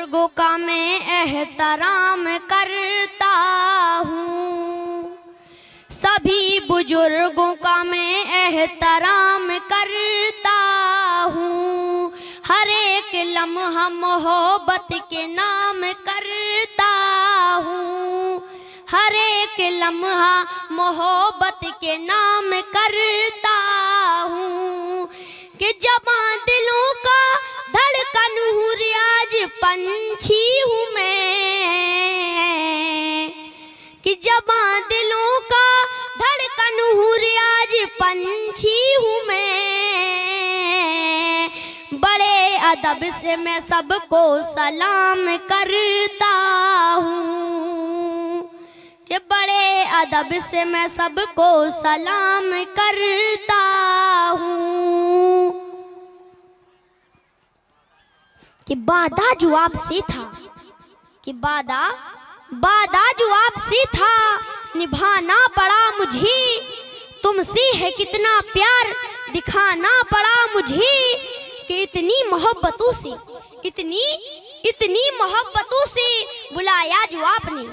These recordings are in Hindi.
बुजुर्गों का मैं एहतराम करता हूँ, सभी बुजुर्गों का मैं एहतराम करता हूँ। हर एक लम्हा मोहब्बत के नाम करता हूँ, हर एक लम्हा मोहब्बत के नाम करता हूँ। कि जबां दिलों का धड़कन हूँ, रियाज पंछी हूँ मैं। कि जबां दिलों का धड़कन हूँ, रियाज पंछी हूँ मैं। बड़े अदब से मैं सबको सलाम करता हूँ, कि बड़े अदब से मैं सबको सलाम करता हूँ। कि वादा जो आपसे था, कि वादा जो आपसे था, निभाना पड़ा मुझे। तुमसे है कितना प्यार दिखाना पड़ा मुझे। कि इतनी मोहब्बतों से, इतनी मोहब्बतों से बुलाया जो आपने,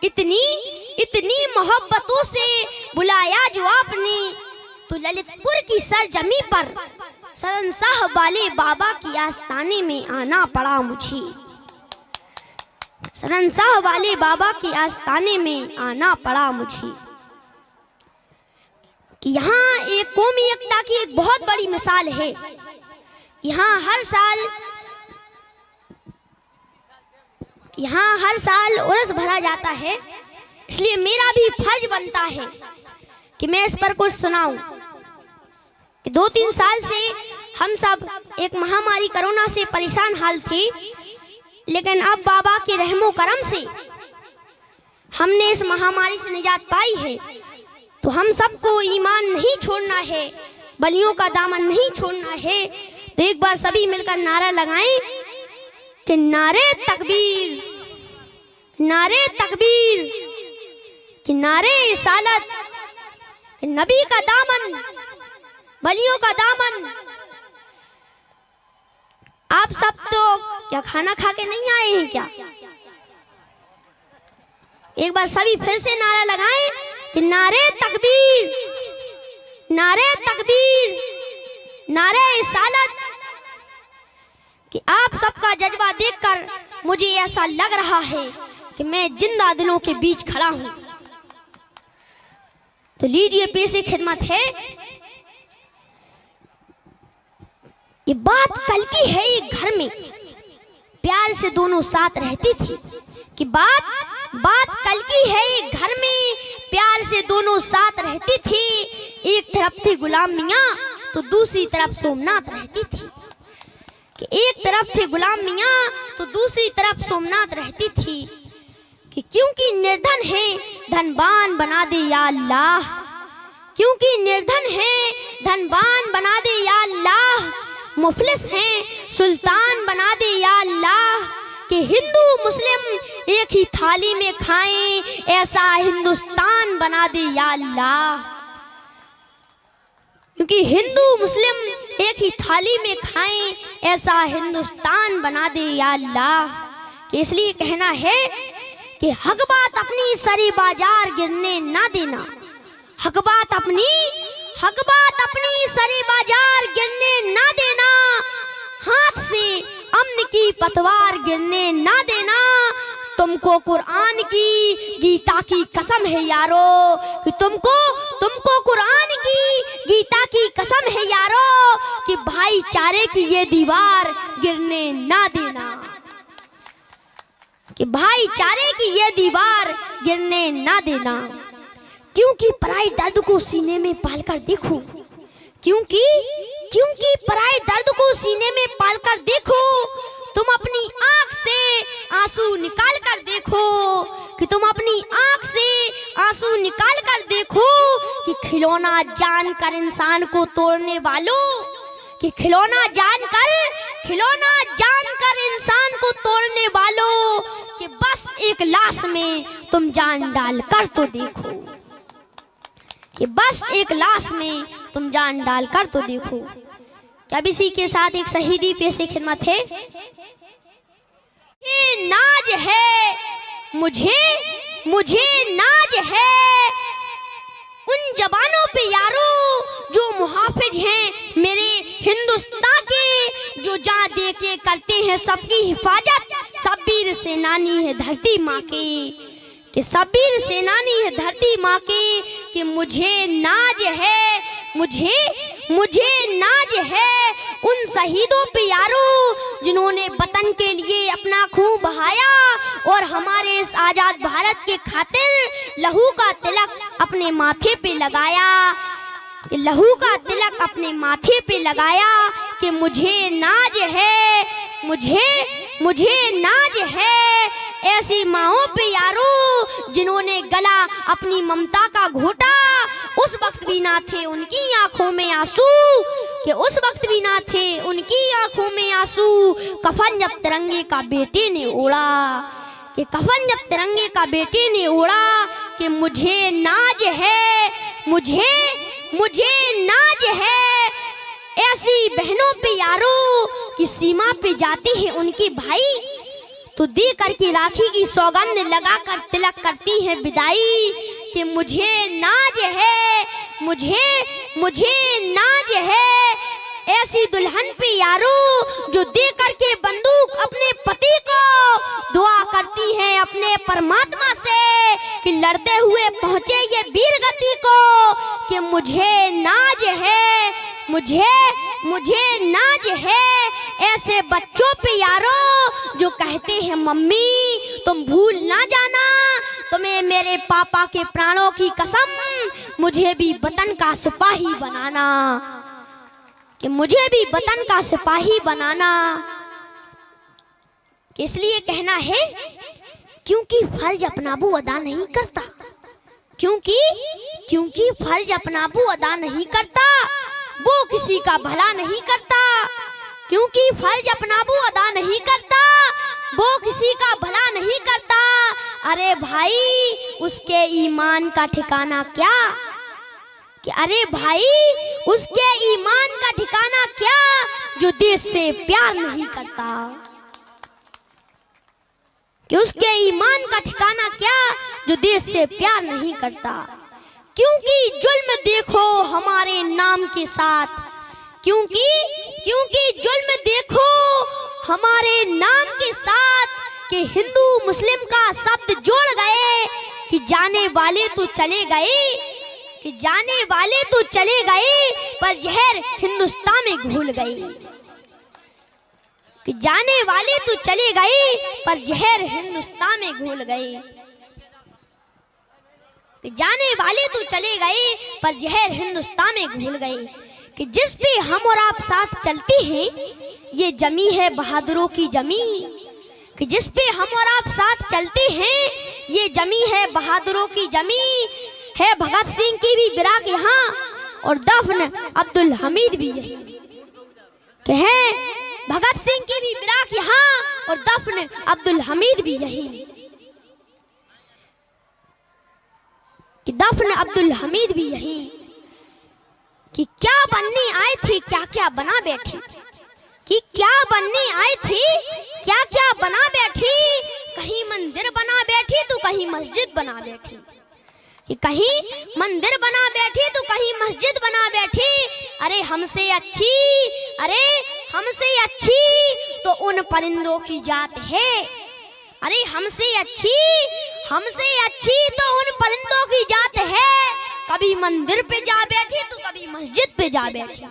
इतनी मोहब्बतों से बुलाया जो आपने। तो ललितपुर की सरजमी पर शहंशाह वाले बाबा की आस्थाने में आना पड़ा मुझे। शहंशाह वाले बाबा की आस्थाने में आना पड़ा मुझे। कि यहाँ एक कौमी एकता की एक बहुत बड़ी मिसाल है। यहाँ हर साल उर्स भरा जाता है, इसलिए मेरा भी फर्ज बनता है कि मैं इस पर कुछ सुनाऊं। कि 2-3 साल से हम सब एक महामारी कोरोना से परेशान हाल थे, लेकिन अब बाबा के रहमो करम से हमने इस महामारी से निजात पाई है। तो हम सबको ईमान नहीं छोड़ना है, बलियों का दामन नहीं छोड़ना है। तो एक बार सभी मिलकर नारा लगाएं कि नारे तकबीर, नारे तकबीर, कि नारे रिसालत, कि नबी का दामन, बलियों का दामन। आप सब तो क्या खाना खा के नहीं आए हैं क्या? एक बार सभी फिर से नारा लगाएं कि नारे तकबीर, नारे तकबीर, नारे रिसालत। कि आप सबका जज्बा देखकर मुझे ऐसा लग रहा है कि मैं जिंदा दिलों के बीच खड़ा हूं। तो लीजिए पेशे खिदमत है। ये बात कल की है, एक घर में प्यार से दोनों साथ रहती थी। कि बात कल की है, एक घर में प्यार से दोनों साथ रहती थी। एक तरफ थी गुलाम मियाँ तो दूसरी तरफ सोमनाथ रहती थी। कि एक तरफ थे गुलाम मियाँ तो दूसरी तरफ सोमनाथ रहती थी। कि क्योंकि निर्धन है धनवान बना दे या अल्लाह, क्योंकि निर्धन है धनवान बना दे या अल्लाह। मुफलिस हैं सुल्तान बना दे या अल्लाह। कि हिंदू मुस्लिम एक ही थाली में खाएं, ऐसा हिंदुस्तान बना दे या अल्लाह। क्योंकि हिंदू मुस्लिम एक ही थाली में खाएं, ऐसा हिंदुस्तान बना दे या अल्लाह। कि इसलिए कहना है कि हक बात अपनी सरे बाजार गिरने ना देना, हक बात अपनी सरे बाजार गिरने ना देना। हाथ से अमन की पतवार गिरने ना देना। तुमको कुरान की गीता की कसम है यारो, कि तुमको कुरान की गीता की कसम है यारो, कि भाईचारे की ये दीवार गिरने ना देना, कि भाईचारे की ये दीवार गिरने ना देना। क्योंकि पराई दर्द को सीने में पालकर देखो, क्योंकि पराई दर्द को सीने में पालकर देखो। तुम अपनी आंख से आंसू निकाल कर देखो, कि तुम अपनी आंख से आंसू निकाल कर देखो। कि खिलौना जानकर इंसान को तोड़ने वालों, कि खिलौना जानकर इंसान को तोड़ने वालों, कि बस एक लाश में तुम जान डाल कर तो देखो, कि बस एक लाश में तुम जान डाल कर तो देखो। क्या इसी के साथ एक शहीदी पेशे खिदमत है। मुझे नाज है उन जवानों पे यारो जो मुहाफिज हैं मेरे हिंदुस्तान के, जो जान दे के करते हैं सबकी हिफाजत। शब्बीर सेनानी है धरती माँ के, कि शब्बीर सेनानी है धरती माँ के, कि मुझे नाज है, मुझे नाज है उन शहीदों पे यारो जिन्होंने वतन के लिए अपना खून बहाया और हमारे इस आजाद भारत के खातिर लहू का तिलक अपने माथे पे लगाया, लहू का तिलक अपने माथे पे लगाया। कि मुझे नाज है, मुझे नाज है ऐसी माओं पे यारो जिन्होंने गला अपनी ममता का घोटा। उस वक्त भी ना थे उनकी आंखों में आंसू, कि उस वक्त भी ना थे उनकी आंखों में आंसू। कफन जब तिरंगे का बेटे ने ओढ़ा, कि कफन जब तिरंगे का बेटे ने ओढ़ा। कि मुझे नाज है, मुझे नाज है ऐसी बहनों पे यारो कि सीमा पे जाते हैं उनके भाई तो दे करके राखी की सौगंध लगाकर तिलक करती हैं विदाई। कि मुझे नाज है, मुझे नाज है ऐसी दुल्हन पे यारो जो दे करके बंदूक अपने पति को दुआ करती है अपने परमात्मा से कि लड़ते हुए पहुंचे ये वीर गति को। कि मुझे नाज है, मुझे नाज है ऐसे बच्चों पे यारो जो कहते हैं मम्मी तुम भूल ना जाना, तुम्हें मेरे पापा के प्राणों की कसम मुझे भी वतन का सिपाही बनाना, कि मुझे भी वतन का सिपाही बनाना। इसलिए कहना है क्योंकि फर्ज अपना वो अदा नहीं करता, क्योंकि फर्ज अपना वो अदा नहीं करता वो किसी का भला नहीं करता, क्योंकि फर्ज अपना वो अदा नहीं करता वो किसी का भला नहीं करता। अरे भाई उसके ईमान का ठिकाना क्या, कि अरे भाई उसके ईमान का ठिकाना क्या जो देश से प्यार नहीं करता, कि उसके ईमान का ठिकाना क्या जो देश से प्यार नहीं करता। क्योंकि जुल्म देखो हमारे नाम के साथ, क्योंकि जुल्म देखो हमारे नाम के साथ कि हिंदू मुस्लिम का शब्द जोड़ गए कि जाने वाले तो चले गए, कि जाने वाले तो चले गए पर जहर हिंदुस्तान में घुल गए, कि जाने वाले तो चले गए पर जहर हिंदुस्तान में घुल गए, कि जाने वाले तो चले गए पर जहर हिंदुस्तान में घुल गए। कि जिस पे हम और आप साथ चलते हैं ये जमी है बहादुरों की जमी, कि जिस पे हम और आप साथ चलते हैं ये जमी है बहादुरों की जमी। है भगत सिंह की भी बिराक यहाँ और दफन अब्दुल हमीद भी यही, कि है भगत सिंह की भी बिराक यहाँ और दफन अब्दुल हमीद भी यही, कि दफन अब्दुल हमीद भी यही। कि क्या बनने आए थे क्या क्या बना बैठी, कि क्या बनने आए थे क्या क्या बना बैठी। कहीं मंदिर बना बैठी तो कहीं मस्जिद बना बैठी, कि कहीं मंदिर बना बैठी तो कहीं मस्जिद बना बैठी। अरे हमसे अच्छी तो उन परिंदों की जात है, अरे हमसे अच्छी तो उन परिंदों की जात है। कभी मंदिर पे जा बैठी तो कभी मस्जिद पे जा बैठी,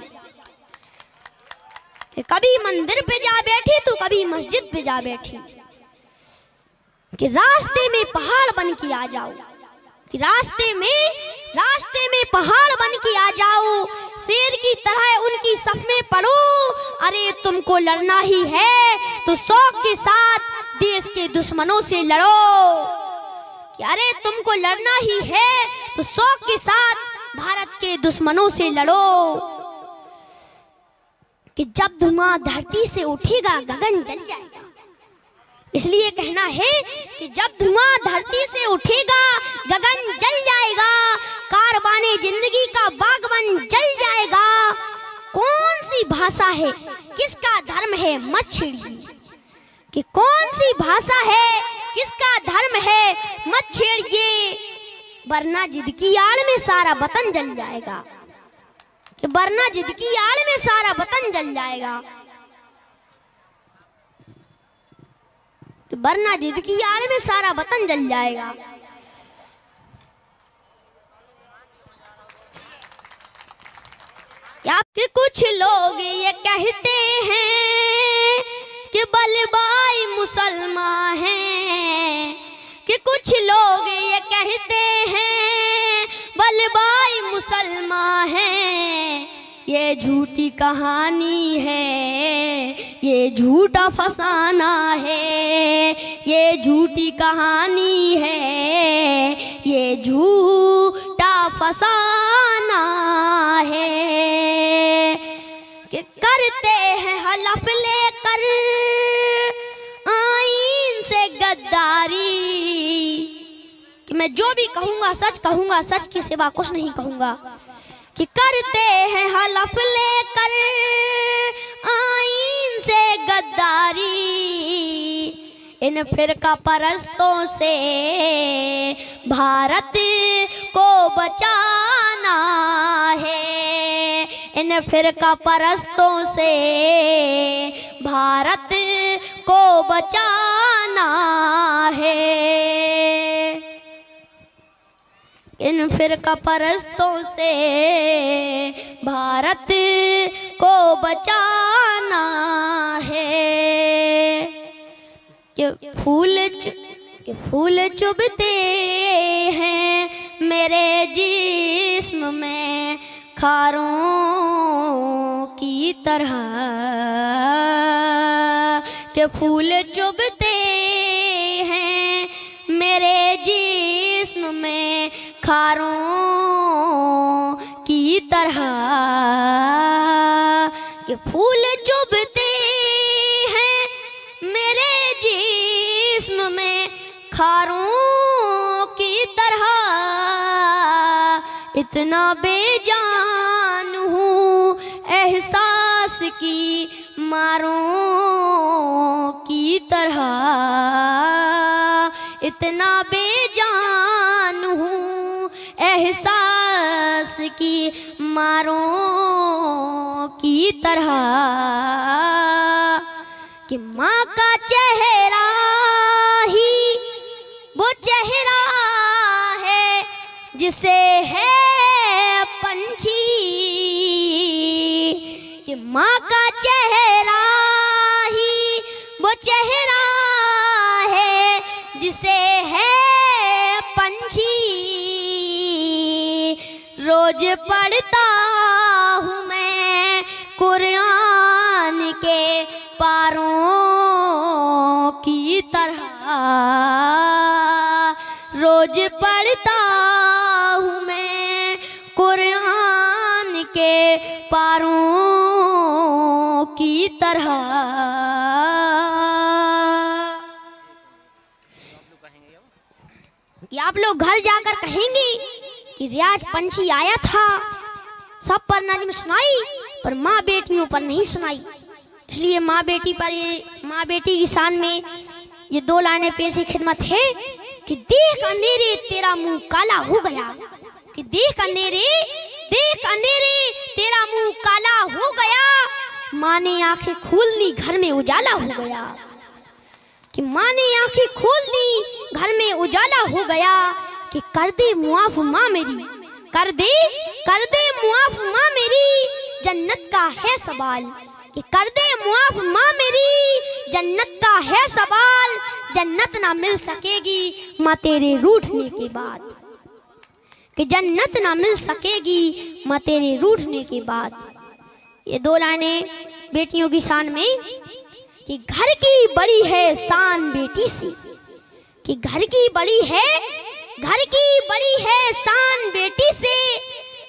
कभी मंदिर पे जा बैठी तो कभी मस्जिद पे जा बैठी। कि रास्ते में पहाड़ बन के आ जाओ, कि रास्ते में पहाड़ बन के आ जाओ, शेर की तरह उनकी सफ में पड़ो। अरे तुमको लड़ना ही है तो शौक के साथ देश के दुश्मनों से लड़ो, कि अरे तुमको लड़ना ही है तो शौक के साथ भारत के दुश्मनों से लड़ो। कि जब धुआं धरती से उठेगा गगन जल जाएगा, इसलिए कहना है कि जब धुआं धरती से उठेगा गगन जल जाएगा, कारवाने जिंदगी का बागवन जल जाएगा। कौन सी भाषा है किसका धर्म है मत छेड़िए, कि कौन सी भाषा है किसका धर्म है मत छेड़िए, वरना जिद की आड़ में सारा वतन जल जाएगा, कि वरना जिद की आड़ में सारा वतन जल जाएगा, वरना जिद की आड़ में सारा वतन जल जाएगा। कि कुछ लोग ये कहते हैं कि बलबाई मुसलमान हैं, कि कुछ लोग ये कहते हैं बलबाई मुसलमान हैं। ये झूठी कहानी है, ये झूठा फसाना है, ये झूठी कहानी है, ये झूठा फसाना है। कि करते हैं हलफ लेकर आईन से गद्दारी, कि मैं जो भी कहूँगा सच कहूँगा, सच के सिवा कुछ नहीं कहूँगा। कि करते हैं हलफ लेकर आईन से गद्दारी, इन फिरका परस्तों से भारत को बचाना है, इन फिरका परस्तों से भारत को बचाना है, इन फिरका परस्तों से भारत को बचाना है। कि फूल चुभते हैं मेरे जिस्म में खारों की तरह, के फूल चुभते हैं मेरे जिस्म में खारों की तरह, के फूल चुभते हैं मेरे जिस्म में खारों की तरह। इतना बेजान हूँ एहसास की मारों की तरह, इतना बेजान हूँ एहसास की मारों की तरह। कि माँ का चेहरा ही वो चेहरा है जिसे है पंछी, कि माँ का चेहरा ही वो चेहरा है जिसे है पंछी। रोज पढ़ता हूँ मैं कुरान के पारों की तरह, रोज पढ़ता हूँ मैं कुरान के पारों की तरह। कि आप लोग घर जाकर कहेंगे कि रियाज पंछी आया था, सब पर नज़्म सुनाई पर माँ बेटियों पर नहीं सुनाई। इसलिए माँ बेटी पर माँ बेटी की शान में ये दो लाइनें पेश खिदमत है। कि देख अंधेरे तेरा मुंह काला हो गया, कि देख अंधेरे तेरा मुंह काला हो गया। माँ ने आंखें खोल दी घर में उजाला हो गया, कि माँ ने आंखें खोल दी घर में उजाला हो गया। कि कर दे मुआफ माँ मेरी, कर दे मुआफ माँ मेरी, जन्नत का है सवाल। कि कर दे मुआफ माँ मेरी, जन्नत का है सवाल। जन्नत ना मिल सकेगी माँ तेरे रूठने के बाद, कि जन्नत ना मिल सकेगी माँ तेरे रूठने के बाद। ये दो लाइनें बेटियों की शान में। कि घर की बड़ी है शान बेटी से, कि घर की बड़ी है शान बेटी से,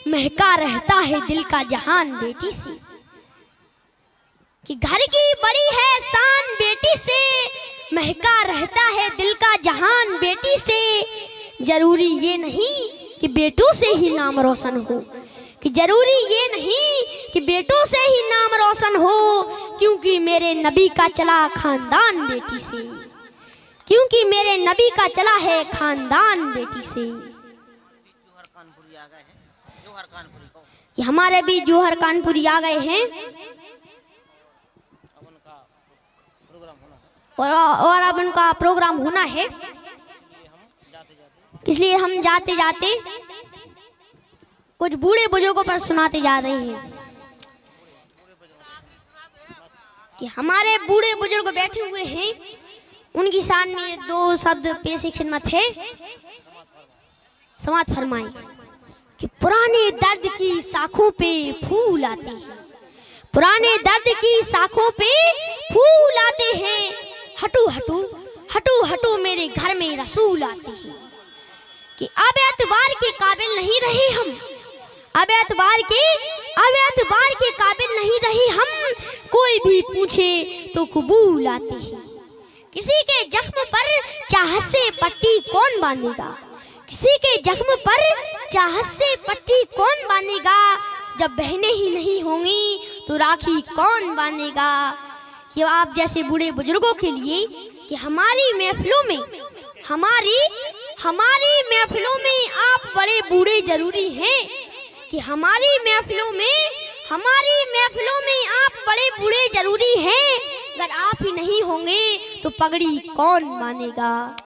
महका रहता है दिल का जहान बेटी से। कि घर की बड़ी है शान बेटी से, महका रहता है दिल का जहान बेटी से। जरूरी ये नहीं कि बेटों से ही नाम रोशन हो, कि जरूरी ये नहीं कि बेटों से ही नाम रोशन हो, क्योंकि मेरे नबी का चला खानदान बेटी से। क्योंकि मेरे नबी का चला है खानदान बेटी से। कि हमारे भी जौहर कानपुरी आ गए हैं और अब उनका प्रोग्राम होना है, इसलिए हम जाते जाते कुछ बूढ़े बुजुर्गों पर सुनाते जा रहे हैं कि हमारे बूढ़े बुजुर्ग बैठे हुए हैं, उनकी शान में ये दो शब्द पेश खिदमत है। समात फरमाएं कि पुराने दर्द की शाखों पे फूल आते हैं, पुराने दर्द की शाखों पे फूल आते हैं, हटू हटू हटू हटू मेरे घर में रसूल आते हैं। कि अब एतबार के काबिल नहीं रहे हम, अब एतबार के काबिल नहीं रहे हम, कोई भी पूछे तो कबूल आते हैं। किसी के जख्म पर चाहत से पट्टी कौन बांधेगा, किसी के जख्म पर चाहत से पट्टी कौन बांधेगा, जब बहनें ही नहीं होंगी तो राखी कौन बांधेगा। ये आप जैसे बूढ़े बुजुर्गों के लिए कि हमारी महफिलों में आप बड़े बूढ़े जरूरी हैं, कि हमारी महफिलों में आप बड़े बूढ़े जरूरी हैं। अगर आप ही नहीं होंगे तो पगड़ी कौन मानेगा।